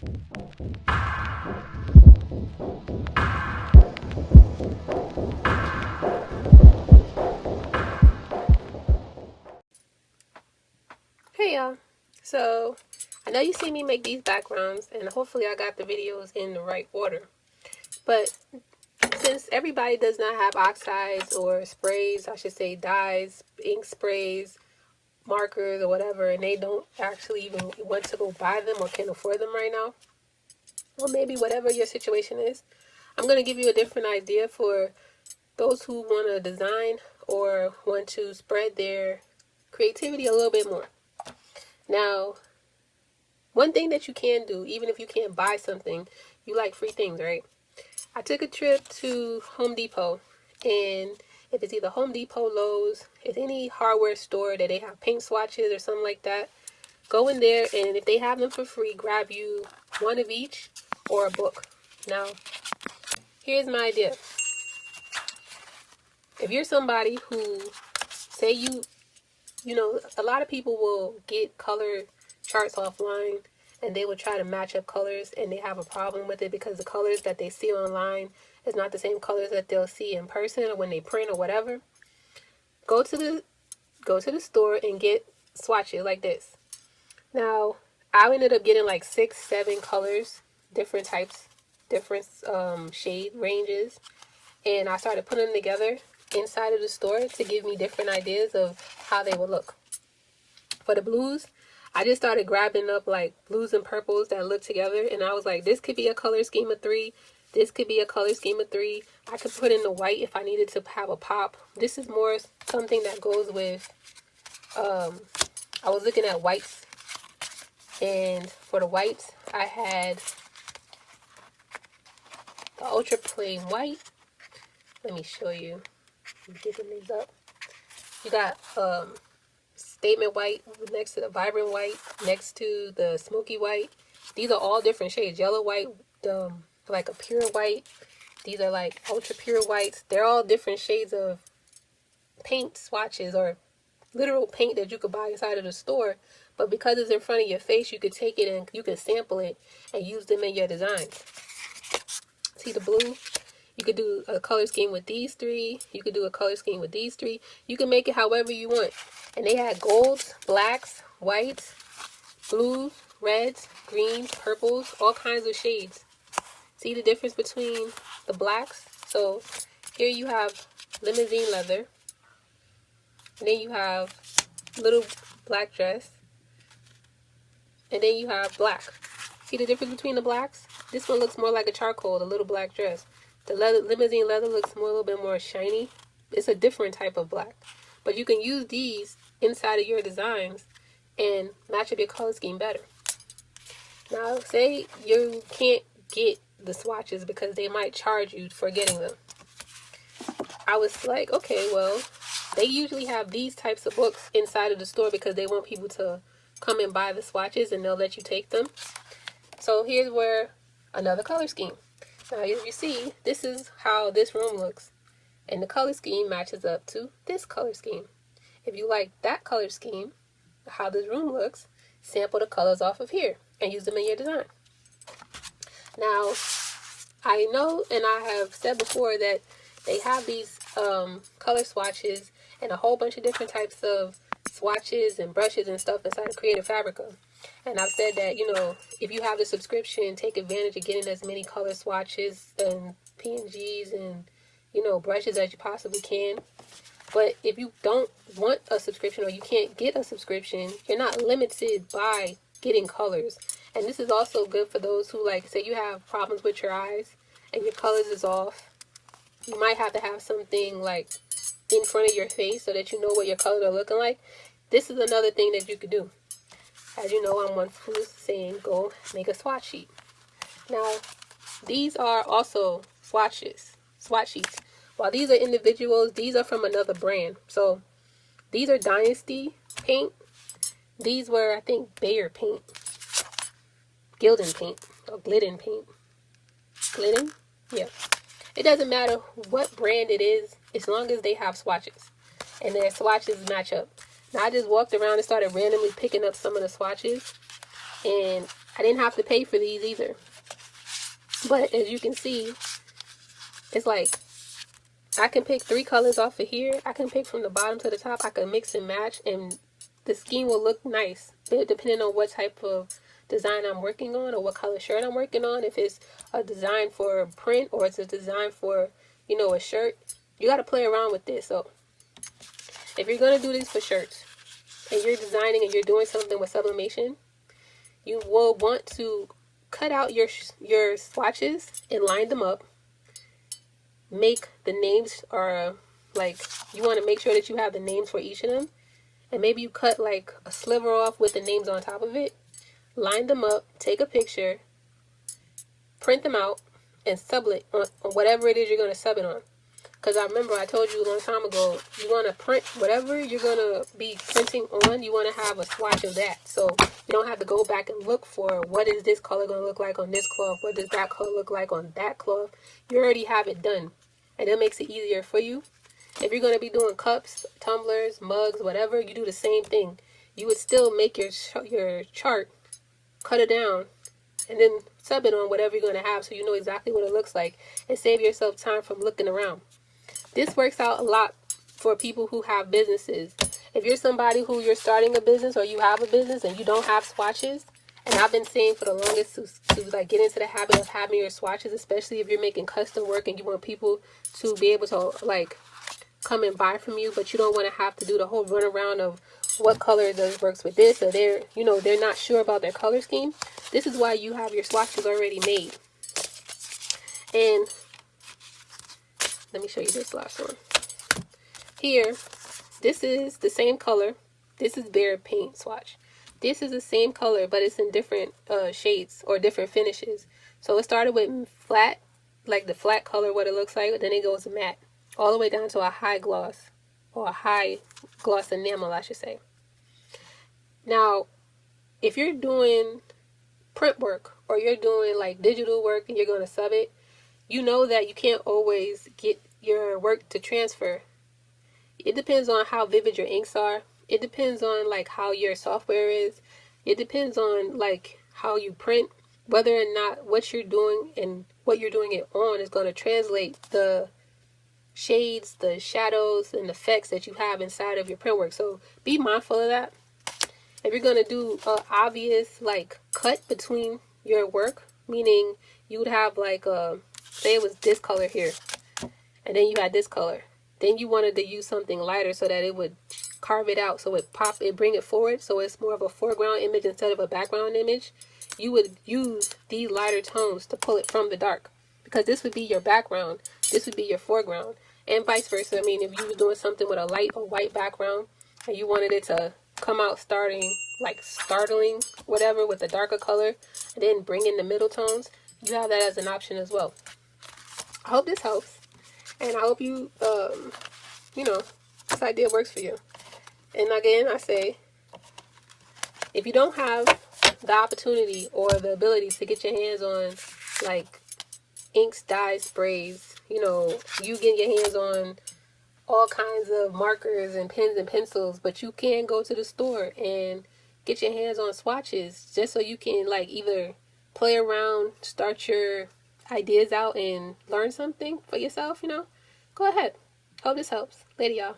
Hey y'all, so I know you see me make these backgrounds and hopefully I got the videos in the right order, but since everybody does not have oxides or sprays, I should say dyes, ink sprays, markers or whatever, and they don't actually even want to go buy them or can't afford them right now, or maybe whatever your situation is, I'm going to give you a different idea for those who want to design or want to spread their creativity a little bit more. Now, one thing that you can do, even if you can't buy something, you like free things, right? I took a trip to Home Depot, and if it's either Home Depot, Lowe's, if any hardware store that they have paint swatches or something like that, go in there, and if they have them for free, grab you one of each or a book. Now, here's my idea. If you're somebody who, say you know, a lot of people will get color charts offline and they will try to match up colors and they have a problem with it because the colors that they see online is not the same colors that they'll see in person or when they print or whatever. Go to the store and get swatches like this. Now, I ended up getting like 6-7 colors, different types, different shade ranges, and I started putting them together inside of the store to give me different ideas of how they would look. For the blues, I just started grabbing up like blues and purples that look together, and I was like, this could be a color scheme of 3, this could be a color scheme of 3. I could put in the white if I needed to have a pop. This is more something that goes with, I was looking at whites, and for the whites, I had the ultra plain white. Let me show you. I'm digging these up. You got statement white next to the vibrant white, next to the smoky white. These are all different shades. Yellow white, like a pure white. These are like ultra pure whites. They're all different shades of paint swatches or literal paint that you could buy inside of the store. But because it's in front of your face, you could take it and you could sample it and use them in your designs. See the blue? You could do a color scheme with these 3. You could do a color scheme with these 3. You can make it however you want. And they had golds, blacks, whites, blues, reds, greens, purples, all kinds of shades. See the difference between the blacks? So here you have limousine leather. And then you have little black dress. And then you have black. See the difference between the blacks? This one looks more like a charcoal, the little black dress. The limousine leather looks a little bit more shiny. It's a different type of black. But you can use these inside of your designs and match up your color scheme better. Now, say you can't get the swatches because they might charge you for getting them. I was like, okay, well, they usually have these types of books inside of the store because they want people to come and buy the swatches and they'll let you take them. So here's where another color scheme. Now, as you see, this is how this room looks. And the color scheme matches up to this color scheme. If you like that color scheme, how this room looks, sample the colors off of here and use them in your design. Now, I know and I have said before that they have these color swatches and a whole bunch of different types of swatches and brushes and stuff inside of Creative Fabrica. And I've said that, you know, if you have the subscription, take advantage of getting as many color swatches and PNGs and, you know, brushes as you possibly can. But if you don't want a subscription or you can't get a subscription, you're not limited by getting colors. And this is also good for those who, like, say you have problems with your eyes and your colors is off. You might have to have something, like, in front of your face so that you know what your colors are looking like. This is another thing that you could do. As you know, I'm one who's saying go make a swatch sheet. Now, these are also swatch sheets. While these are individuals, these are from another brand. So, these are Dynasty paint. These were, I think, Bayer paint. Gildan paint. Or Glidden paint. Glidden? Yeah. It doesn't matter what brand it is, as long as they have swatches. And their swatches match up. Now, I just walked around and started randomly picking up some of the swatches. And I didn't have to pay for these either. But as you can see, it's like I can pick 3 colors off of here. I can pick from the bottom to the top. I can mix and match, and the scheme will look nice depending on what type of design I'm working on or what color shirt I'm working on. If it's a design for print or it's a design for, you know, a shirt, you got to play around with this. So if you're going to do these for shirts and you're designing and you're doing something with sublimation, you will want to cut out your swatches and line them up. Make the names, or like, you want to make sure that you have the names for each of them. And maybe you cut like a sliver off with the names on top of it. Line them up, take a picture, print them out, and sub it on whatever it is you're going to sub it on. Because I remember I told you a long time ago, you want to print whatever you're going to be printing on, you want to have a swatch of that. So you don't have to go back and look for what is this color going to look like on this cloth, what does that color look like on that cloth. You already have it done. And it makes it easier for you. If you're going to be doing cups, tumblers, mugs, whatever, you do the same thing. You would still make your chart, cut it down, and then sub it on whatever you're going to have so you know exactly what it looks like, and save yourself time from looking around. This works out a lot for people who have businesses. If you're somebody who you're starting a business or you have a business and you don't have swatches, and I've been saying for the longest to like get into the habit of having your swatches, especially if you're making custom work and you want people to be able to like come and buy from you, but you don't want to have to do the whole run around of what color does works with this, or they're not sure about their color scheme. This is why you have your swatches already made. And let me show you this last one. Here, this is the same color. This is bare paint swatch. This is the same color, but it's in different shades or different finishes. So it started with flat, like the flat color, what it looks like, then it goes matte, all the way down to a high gloss, or a high gloss enamel, I should say. Now, if you're doing print work or you're doing like digital work and you're going to sub it, you know that you can't always get your work to transfer. It depends on how vivid your inks are. It depends on like how your software is. It depends on like how you print, whether or not what you're doing and what you're doing it on is going to translate the shades, the shadows, and effects that you have inside of your print work. So be mindful of that. If you're going to do an obvious like cut between your work, meaning you would have like say it was this color here, and then you had this color. Then you wanted to use something lighter so that it would carve it out, so it bring it forward, so it's more of a foreground image instead of a background image. You would use these lighter tones to pull it from the dark, because this would be your background, this would be your foreground, and vice versa. I mean, if you were doing something with a light or white background and you wanted it to come out startling, whatever, with a darker color, and then bring in the middle tones, you have that as an option as well. I hope this helps, and I hope you, this idea works for you. And again, I say, if you don't have the opportunity or the ability to get your hands on like inks, dyes, sprays, you get your hands on all kinds of markers and pens and pencils, but you can go to the store and get your hands on swatches just so you can like either play around, start your ideas out, and learn something for yourself, go ahead. Hope this helps. Later, y'all.